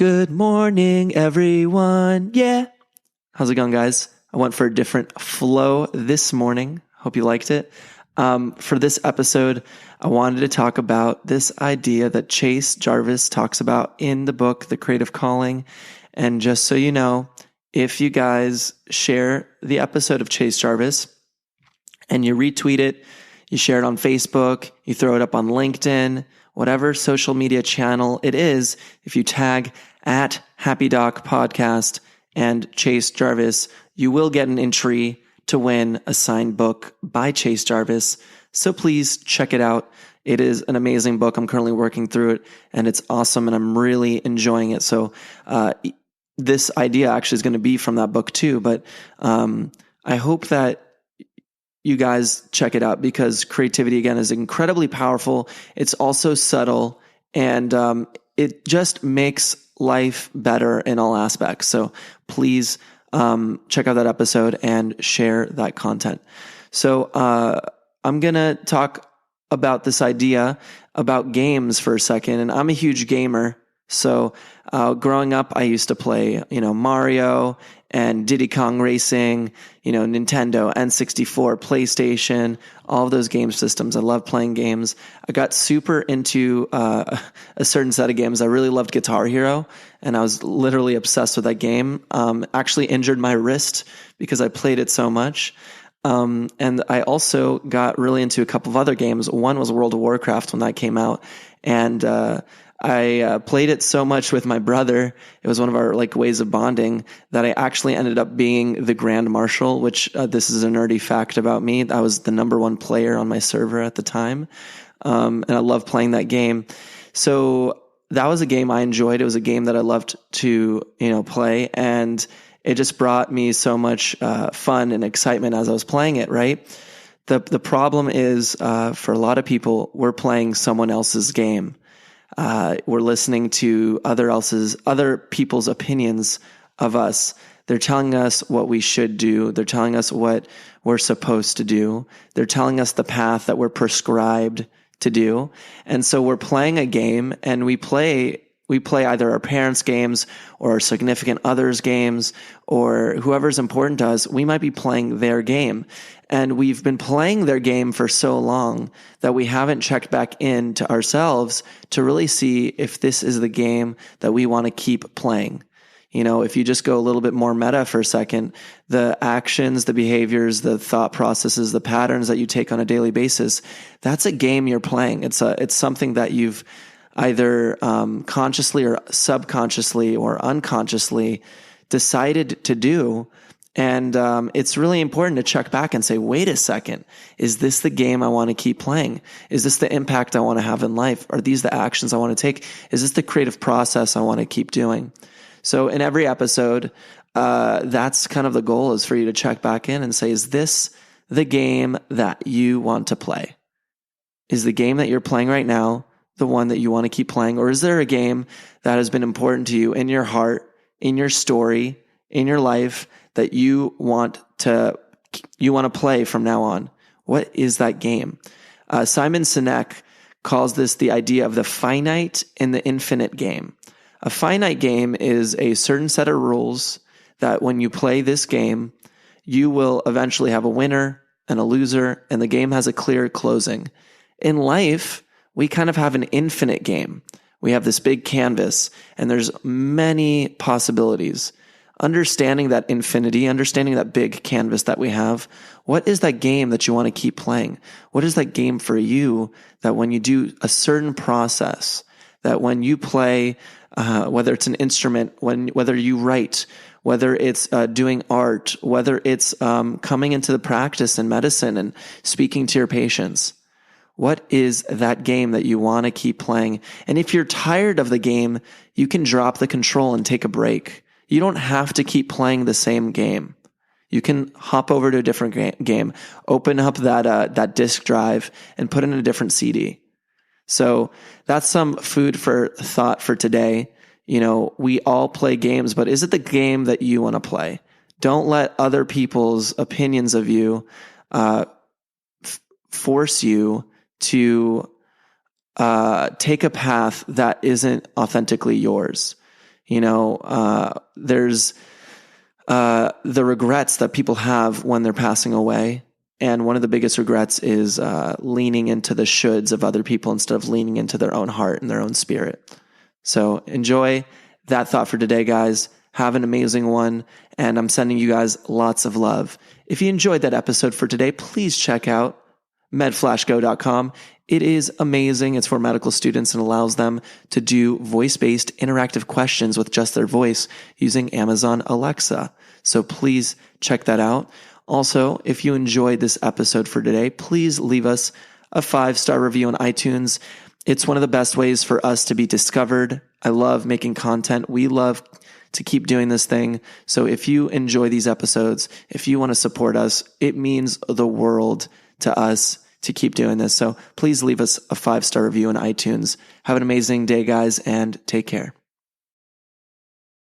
Good morning, everyone. Yeah. How's it going, guys? I went for a different flow this morning. Hope you liked it. For this episode, I wanted to talk about this idea that Chase Jarvis talks about in the book, The Creative Calling. And just so you know, if you guys share the episode of Chase Jarvis and you retweet it, you share it on Facebook, you throw it up on LinkedIn, whatever social media channel it is, if you tag at Happy Doc Podcast and Chase Jarvis, you will get an entry to win a signed book by Chase Jarvis. So please check it out. It is an amazing book. I'm currently working through it and it's awesome and I'm really enjoying it. So this idea actually is going to be from that book too, but I hope that you guys check it out because creativity, again, is incredibly powerful. It's also subtle and it just makes life better in all aspects. So please check out that episode and share that content. So I'm going to talk about this idea about games for a second. And I'm a huge gamer. So growing up, I used to play, Mario and Diddy Kong Racing, Nintendo, N64, PlayStation, all of those game systems. I love playing games. I got super into a certain set of games. I really loved Guitar Hero, and I was literally obsessed with that game. Actually injured my wrist because I played it so much. And I also got really into a couple of other games. One was World of Warcraft when that came out, and I played it so much with my brother. It was one of our ways of bonding that I actually ended up being the Grand Marshal, which this is a nerdy fact about me. I was the number one player on my server at the time. And I loved playing that game. So that was a game I enjoyed. It was a game that I loved to, play. And it just brought me so much fun and excitement as I was playing it, right? The problem is for a lot of people, we're playing someone else's game. We're listening to other people's opinions of us. They're telling us what we should do. They're telling us what we're supposed to do. They're telling us the path that we're prescribed to do. And so we're playing a game and we play either our parents' games or our significant others' games or whoever's important to us. We might be playing their game. And we've been playing their game for so long that we haven't checked back into ourselves to really see if this is the game that we want to keep playing. If you just go a little bit more meta for a second, the actions, the behaviors, the thought processes, the patterns that you take on a daily basis, that's a game you're playing. It's something that you've either consciously or subconsciously or unconsciously decided to do. And it's really important to check back and say, wait a second, is this the game I want to keep playing? Is this the impact I want to have in life? Are these the actions I want to take? Is this the creative process I want to keep doing? So in every episode, that's kind of the goal, is for you to check back in and say, is this the game that you want to play? Is the game that you're playing right now the one that you want to keep playing? Or is there a game that has been important to you in your heart, in your story, in your life that you want to play from now on? What is that game? Simon Sinek calls this the idea of the finite and the infinite game. A finite game is a certain set of rules that when you play this game, you will eventually have a winner and a loser, and the game has a clear closing. In life, we kind of have an infinite game. We have this big canvas, and there's many possibilities. Understanding that infinity, understanding that big canvas that we have, what is that game that you want to keep playing? What is that game for you that when you do a certain process, that when you play, whether it's an instrument, whether you write, whether it's doing art, whether it's coming into the practice in medicine and speaking to your patients, what is that game that you want to keep playing? And if you're tired of the game, you can drop the control and take a break. You don't have to keep playing the same game. You can hop over to a different game, open up that disk drive and put in a different CD. So that's some food for thought for today. We all play games, but is it the game that you want to play? Don't let other people's opinions of you force you to take a path that isn't authentically yours. There's the regrets that people have when they're passing away. And one of the biggest regrets is leaning into the shoulds of other people instead of leaning into their own heart and their own spirit. So enjoy that thought for today, guys. Have an amazing one. And I'm sending you guys lots of love. If you enjoyed that episode for today, please check out medflashgo.com. It is amazing. It's for medical students and allows them to do voice-based interactive questions with just their voice using Amazon Alexa. So please check that out. Also, if you enjoyed this episode for today, please leave us a 5-star review on iTunes. It's one of the best ways for us to be discovered. I love making content. We love to keep doing this thing. So if you enjoy these episodes, if you want to support us, it means the world to us to keep doing this. So please leave us a 5-star review on iTunes. Have an amazing day, guys, and take care.